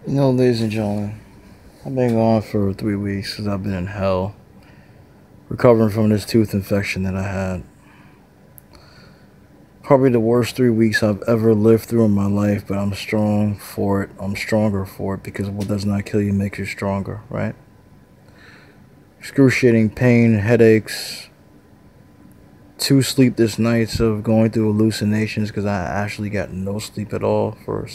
Ladies and gentlemen, I've been gone for 3 weeks because I've been in hell, recovering from this tooth infection that I had. Probably the worst 3 weeks I've ever lived through in my life, but I'm strong for it. I'm stronger for it because what does not kill you makes you stronger, right? Excruciating pain, headaches, 2 sleepless nights of going through hallucinations because I actually got no sleep at all for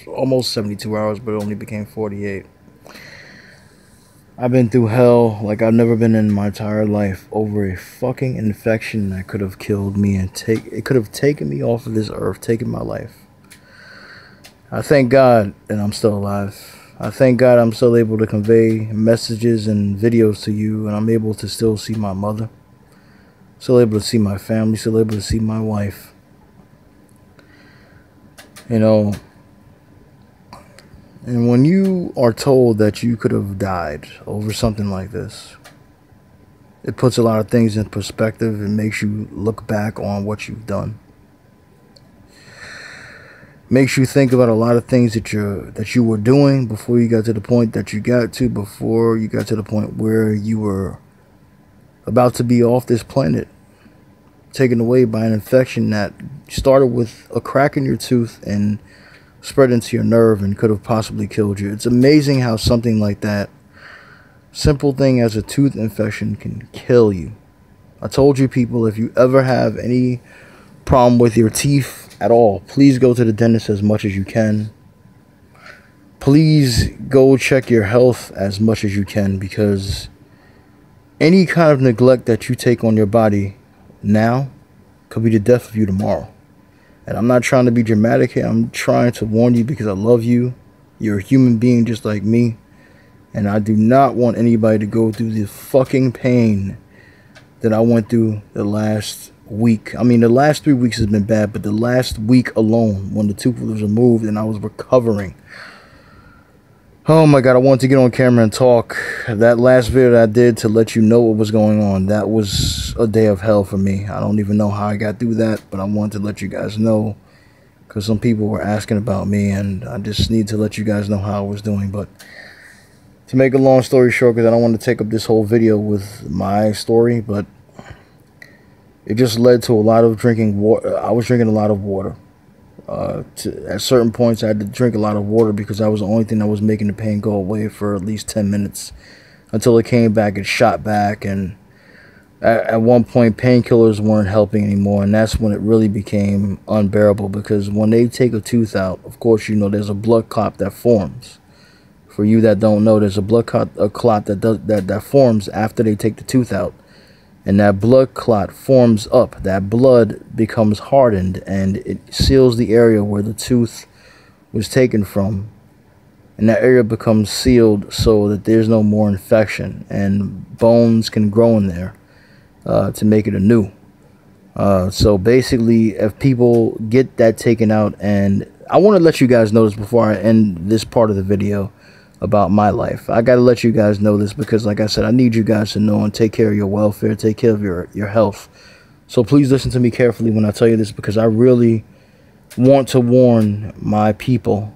almost 72 hours, but it only became 48. I've been through hell like I've never been in my entire life over a fucking infection that could have killed me and it could have taken me off of this earth, taken my life. I thank God that I'm still alive. I thank God I'm still able to convey messages and videos to you, and I'm able to still see my mother, still able to see my family, still able to see my wife. And when you are told that you could have died over something like this, it puts a lot of things in perspective and makes you look back on what you've done. Makes you think about a lot of things that you were doing before you got to the point that you got to, before you got to the point where you were about to be off this planet, taken away by an infection that started with a crack in your tooth and spread into your nerve and could have possibly killed you. It's amazing how something like that, simple thing as a tooth infection, can kill you. I told you people, if you ever have any problem with your teeth at all, please go to the dentist as much as you can. Please go check your health as much as you can, because any kind of neglect that you take on your body now could be the death of you tomorrow. And I'm not trying to be dramatic here. I'm trying to warn you because I love you. You're a human being just like me. And I do not want anybody to go through the fucking pain that I went through the last week. I mean, the last 3 weeks has been bad, but the last week alone, when the tooth was removed and I was recovering. Oh my God, I wanted to get on camera and talk. That last video that I did to let you know what was going on, that was a day of hell for me. I don't even know how I got through that, but I wanted to let you guys know because some people were asking about me, and I just need to let you guys know how I was doing. But to make a long story short, because I don't want to take up this whole video with my story, but it just led to a lot of drinking water. I was drinking a lot of water. At certain points I had to drink a lot of water because that was the only thing that was making the pain go away for at least 10 minutes until it came back and shot back. And at one point painkillers weren't helping anymore, and that's when it really became unbearable, because when they take a tooth out, of course, there's a blood clot that forms. For you that don't know, there's a blood clot that forms after they take the tooth out. And that blood clot forms up. That blood becomes hardened and it seals the area where the tooth was taken from. And that area becomes sealed so that there's no more infection and bones can grow in there to make it anew. So basically, if people get that taken out, and I want to let you guys know this before I end this part of the video about my life. I got to let you guys know this because, like I said, I need you guys to know and take care of your welfare, take care of your health. So please listen to me carefully when I tell you this, because I really want to warn my people.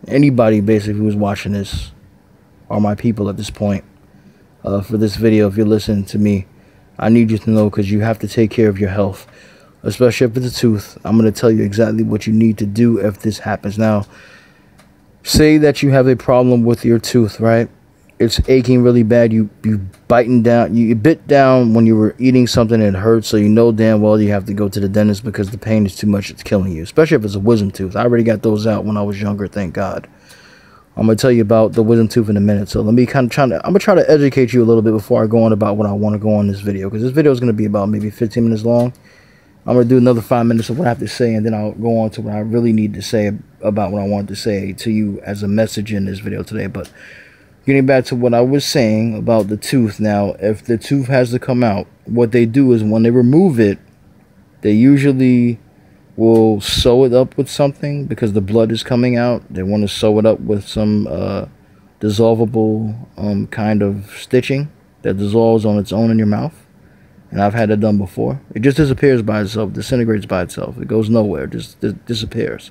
Anybody basically who's watching this are my people at this point. For this video, if you're listening to me, I need you to know, because you have to take care of your health, especially if it's a tooth. I'm going to tell you exactly what you need to do if this happens. Now, say that you have a problem with your tooth, right? It's aching really bad. You biting down. You bit down when you were eating something and it hurts, so you know damn well you have to go to the dentist because the pain is too much. It's killing you, especially if it's a wisdom tooth. I already got those out when I was younger, thank God. I'm going to tell you about the wisdom tooth in a minute. So let me I'm going to try to educate you a little bit before I go on about what I want to go on this video, because this video is going to be about maybe 15 minutes long. I'm going to do another 5 minutes of what I have to say, and then I'll go on to what I really need to say about what I wanted to say to you as a message in this video today. But getting back to what I was saying about the tooth. Now, if the tooth has to come out, what they do is when they remove it, they usually will sew it up with something because the blood is coming out. They want to sew it up with some dissolvable kind of stitching that dissolves on its own in your mouth. And I've had it done before. It just disappears by itself, disintegrates by itself. It goes nowhere, just disappears.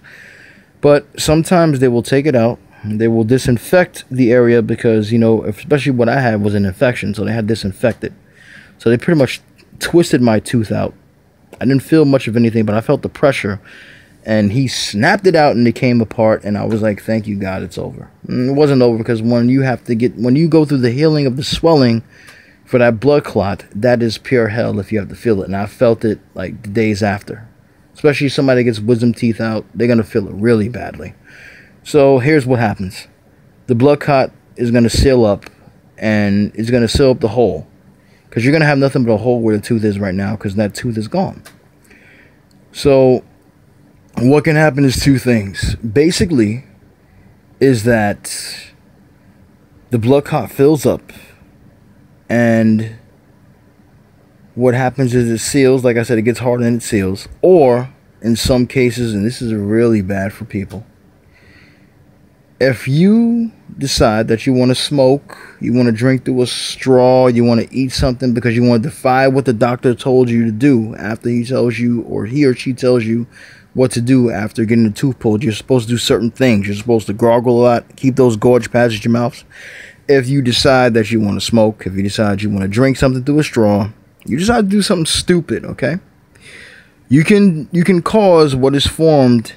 But sometimes they will take it out, They will disinfect the area because, you know, especially what I had was an infection, so they had disinfected. So they pretty much twisted my tooth out. I didn't feel much of anything, but I felt the pressure. And he snapped it out and it came apart. And I was like, thank you, God, it's over. And it wasn't over because when you go through the healing of the swelling for that blood clot, that is pure hell if you have to feel it. And I felt it like the days after. Especially somebody that gets wisdom teeth out, they're going to feel it really badly. So here's what happens. The blood clot is going to seal up, and it's going to seal up the hole. Because you're going to have nothing but a hole where the tooth is right now because that tooth is gone. So what can happen is two things. Basically, is that the blood clot fills up, and what happens is it seals. Like I said, it gets harder and it seals. Or, in some cases, and this is really bad for people, if you decide that you want to smoke, you want to drink through a straw, you want to eat something because you want to defy what the doctor told you to do after he tells you, or he or she tells you what to do after getting the tooth pulled, you're supposed to do certain things. You're supposed to gargle a lot, keep those gorge pads at your mouth. If you decide that you want to smoke, if you decide you want to drink something through a straw, you decide to do something stupid, okay? You can cause what is formed,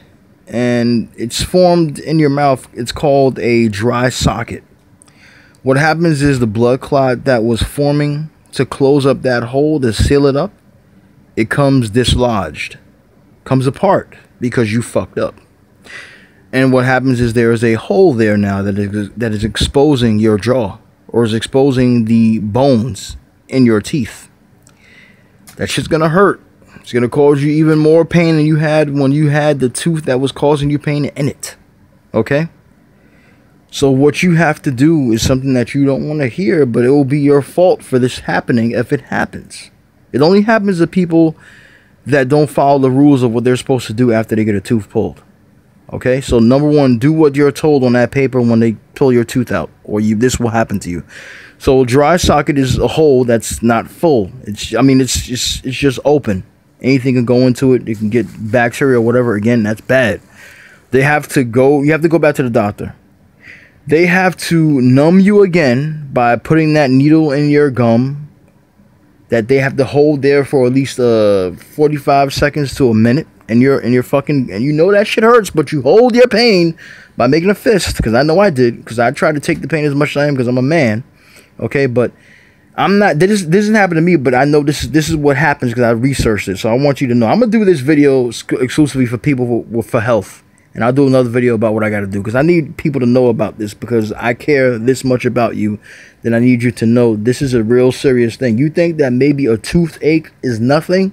and it's formed in your mouth. It's called a dry socket. What happens is the blood clot that was forming to close up that hole, to seal it up, it comes dislodged, comes apart because you fucked up. And what happens is there is a hole there now that is exposing your jaw, or is exposing the bones in your teeth. That shit's gonna hurt. It's going to cause you even more pain than you had when you had the tooth that was causing you pain in it. Okay? So what you have to do is something that you don't want to hear, but it will be your fault for this happening if it happens. It only happens to people that don't follow the rules of what they're supposed to do after they get a tooth pulled. Okay? So number one, do what you're told on that paper when they pull your tooth out, or this will happen to you. So a dry socket is a hole that's not full. It's just open. Anything can go into it. You can get bacteria or whatever. Again, that's bad. You have to go back to the doctor. They have to numb you again by putting that needle in your gum that they have to hold there for at least 45 seconds to a minute. And you know that shit hurts, but you hold your pain by making a fist, because I know I did, because I tried to take the pain as much as I am because I'm a man. Okay, but I'm not. This doesn't happen to me, but I know this is what happens because I researched it. So I want you to know. I'm gonna do this video exclusively for people for health, and I'll do another video about what I got to do because I need people to know about this, because I care this much about you. Then I need you to know this is a real serious thing. You think that maybe a toothache is nothing,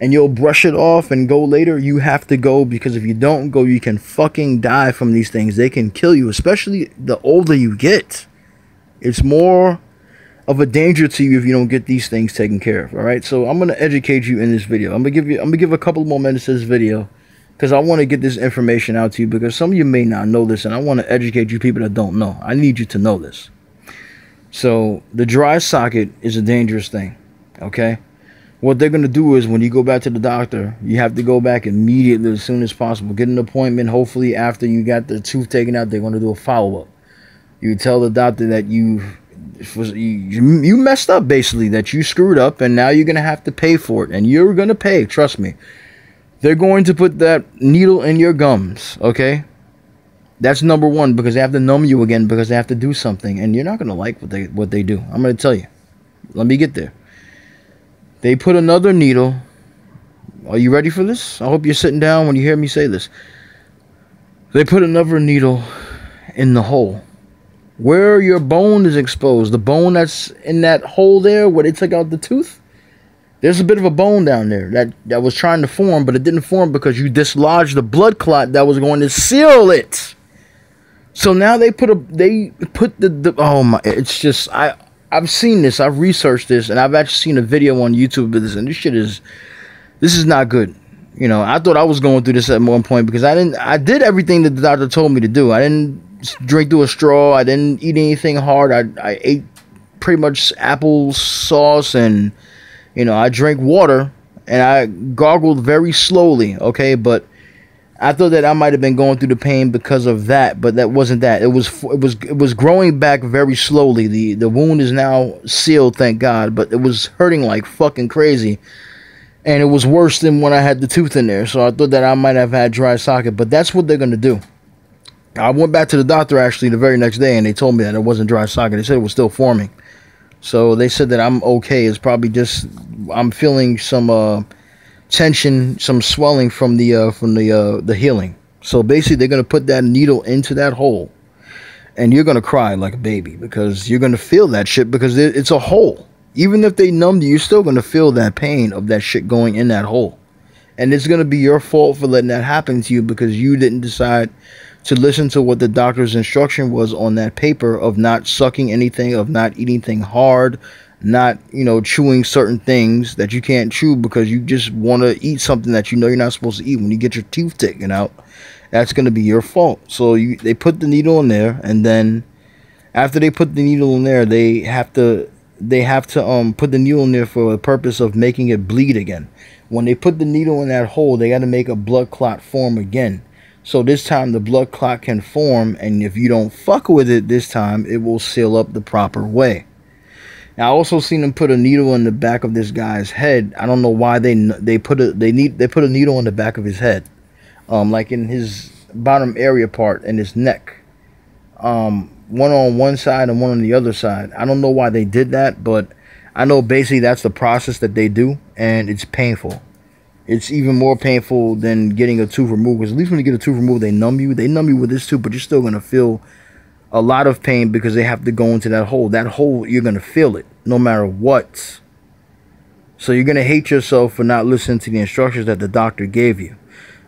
and you'll brush it off and go later? You have to go, because if you don't go, you can fucking die from these things. They can kill you, especially the older you get. It's more of a danger to you if you don't get these things taken care of. All right, so I'm gonna educate you in this video. I'm gonna give a couple more minutes to this video because I want to get this information out to you, because some of you may not know this, and I want to educate you people that don't know. I need you to know this. So the dry socket is a dangerous thing. Okay, what they're gonna do is when you go back to the doctor, you have to go back immediately as soon as possible. Get an appointment. Hopefully after you got the tooth taken out, they're gonna do a follow-up. You tell the doctor that you messed up, basically, that you screwed up, and now you're going to have to pay for it. And you're going to pay, trust me. They're going to put that needle in your gums, okay? That's number one, because they have to numb you again, because they have to do something. And you're not going to like what they do. I'm going to tell you. Let me get there. They put another needle. Are you ready for this? I hope you're sitting down when you hear me say this. They put another needle in the hole where your bone is exposed. The bone that's in that hole there where they took out the tooth, there's a bit of a bone down there that was trying to form, but it didn't form because you dislodged the blood clot that was going to seal it. So now they put the oh my, it's just, I've seen this, I've researched this, and I've actually seen a video on YouTube of this, and this is not good. You know, I thought I was going through this at one point because I did everything that the doctor told me to do. I didn't drink through a straw. I didn't eat anything hard. I ate pretty much apple sauce, and I drank water, and I gargled very slowly. Okay, but I thought that I might have been going through the pain because of that, but that wasn't that. It was growing back very slowly. The wound is now sealed, thank God, but it was hurting like fucking crazy. And it was worse than when I had the tooth in there. So I thought that I might have had dry socket, but that's what they're going to do. I went back to the doctor actually the very next day, and they told me that it wasn't dry socket. They said it was still forming. So they said that I'm okay. It's probably just I'm feeling some tension, some swelling from the healing. So basically, they're gonna put that needle into that hole, and you're gonna cry like a baby because you're gonna feel that shit because it's a hole. Even if they numbed you, you're still gonna feel that pain of that shit going in that hole, and it's gonna be your fault for letting that happen to you because you didn't decide to listen to what the doctor's instruction was on that paper of not sucking anything, of not eating anything hard, not, chewing certain things that you can't chew because you just want to eat something that you know you're not supposed to eat. When you get your teeth taken out, that's going to be your fault. So they put the needle in there, and then after they put the needle in there, they have to put the needle in there for the purpose of making it bleed again. When they put the needle in that hole, they got to make a blood clot form again. So this time the blood clot can form, and if you don't fuck with it this time, it will seal up the proper way. Now, I also seen them put a needle in the back of this guy's head. I don't know why they put a needle in the back of his head, like in his bottom area part in his neck. One on one side and one on the other side. I don't know why they did that, but I know basically that's the process that they do, and it's painful. It's even more painful than getting a tooth removed, because at least when you get a tooth removed, they numb you. They numb you with this tooth, but you're still going to feel a lot of pain because they have to go into that hole. That hole, you're going to feel it no matter what. So you're going to hate yourself for not listening to the instructions that the doctor gave you.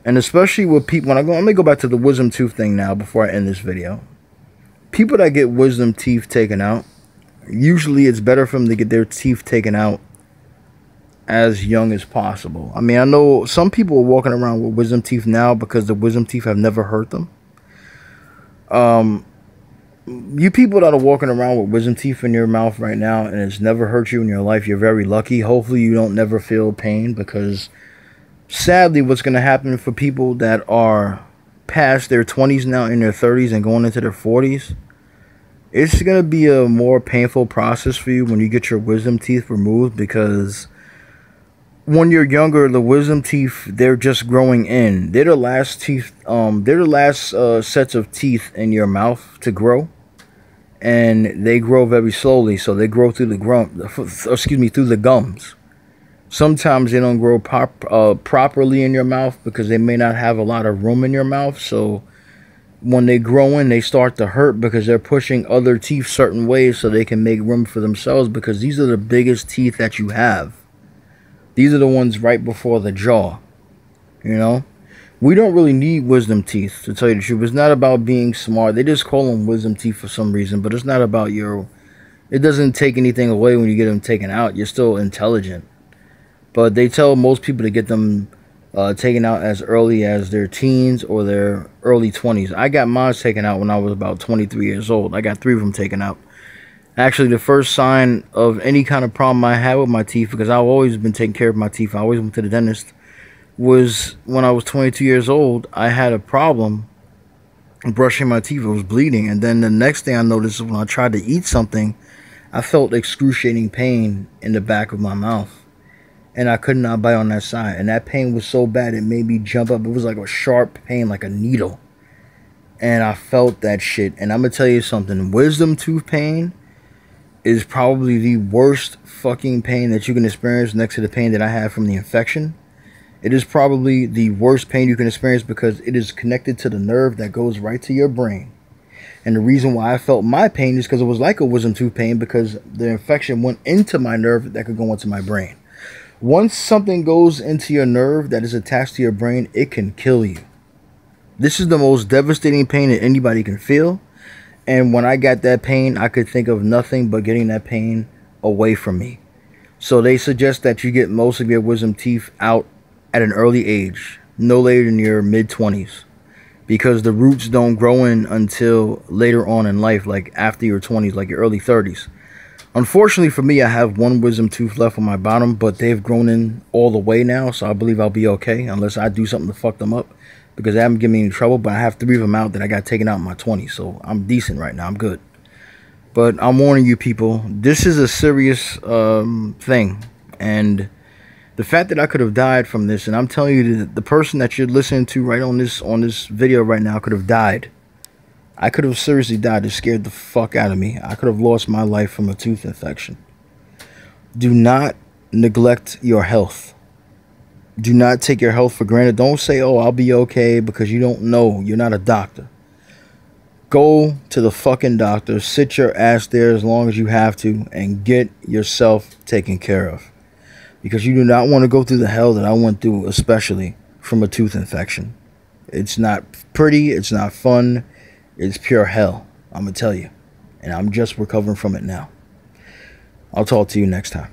And especially with people, let me go back to the wisdom tooth thing now before I end this video. People that get wisdom teeth taken out, usually it's better for them to get their teeth taken out as young as possible. I mean, I know some people are walking around with wisdom teeth now because the wisdom teeth have never hurt them. You people that are walking around with wisdom teeth in your mouth right now and it's never hurt you in your life, you're very lucky. Hopefully you don't never feel pain, because sadly what's going to happen for people that are past their 20s now, in their 30s and going into their 40s, it's going to be a more painful process for you when you get your wisdom teeth removed, because when you're younger, the wisdom teeth, they're just growing in. They're the last teeth, they're the last sets of teeth in your mouth to grow. And they grow very slowly, so they grow through the gums. Sometimes they don't grow properly in your mouth because they may not have a lot of room in your mouth. So when they grow in, they start to hurt because they're pushing other teeth certain ways so they can make room for themselves, because these are the biggest teeth that you have. These are the ones right before the jaw. We don't really need wisdom teeth, to tell you the truth. It's not about being smart. They just call them wisdom teeth for some reason, but it's not about it doesn't take anything away when you get them taken out. You're still intelligent. But they tell most people to get them taken out as early as their teens or their early 20s. I got mine taken out when I was about 23 years old. I got 3 of them taken out. Actually, the first sign of any kind of problem I had with my teeth, because I've always been taking care of my teeth, I always went to the dentist, was when I was 22 years old. I had a problem brushing my teeth. It was bleeding. And then the next thing I noticed is when I tried to eat something, I felt excruciating pain in the back of my mouth. And I could not bite on that side. And that pain was so bad, it made me jump up. It was like a sharp pain, like a needle. And I felt that shit. And I'm going to tell you something. Wisdom tooth pain is probably the worst fucking pain that you can experience, next to the pain that I had from the infection. It is probably the worst pain you can experience because it is connected to the nerve that goes right to your brain. And the reason why I felt my pain is because it was like a wisdom tooth pain, because the infection went into my nerve that could go into my brain. Once something goes into your nerve that is attached to your brain, it can kill you. This is the most devastating pain that anybody can feel. And when I got that pain, I could think of nothing but getting that pain away from me. So they suggest that you get most of your wisdom teeth out at an early age, no later than your mid-20s, because the roots don't grow in until later on in life, like after your 20s, like your early 30s. Unfortunately for me, I have one wisdom tooth left on my bottom, but they've grown in all the way now, so I believe I'll be okay unless I do something to fuck them up, because they haven't given me any trouble. But I have 3 of them out that I got taken out in my 20s, so I'm decent right now. I'm good. But I'm warning you people, this is a serious thing, and the fact that I could have died from this, and I'm telling you that the person that you're listening to right on this video right now could have died. I could have seriously died. It scared the fuck out of me. I could have lost my life from a tooth infection. Do not neglect your health. Do not take your health for granted. Don't say, oh, I'll be okay, because you don't know. You're not a doctor. Go to the fucking doctor. Sit your ass there as long as you have to and get yourself taken care of. Because you do not want to go through the hell that I went through, especially from a tooth infection. It's not pretty. It's not fun. It's pure hell, I'm going to tell you. And I'm just recovering from it now. I'll talk to you next time.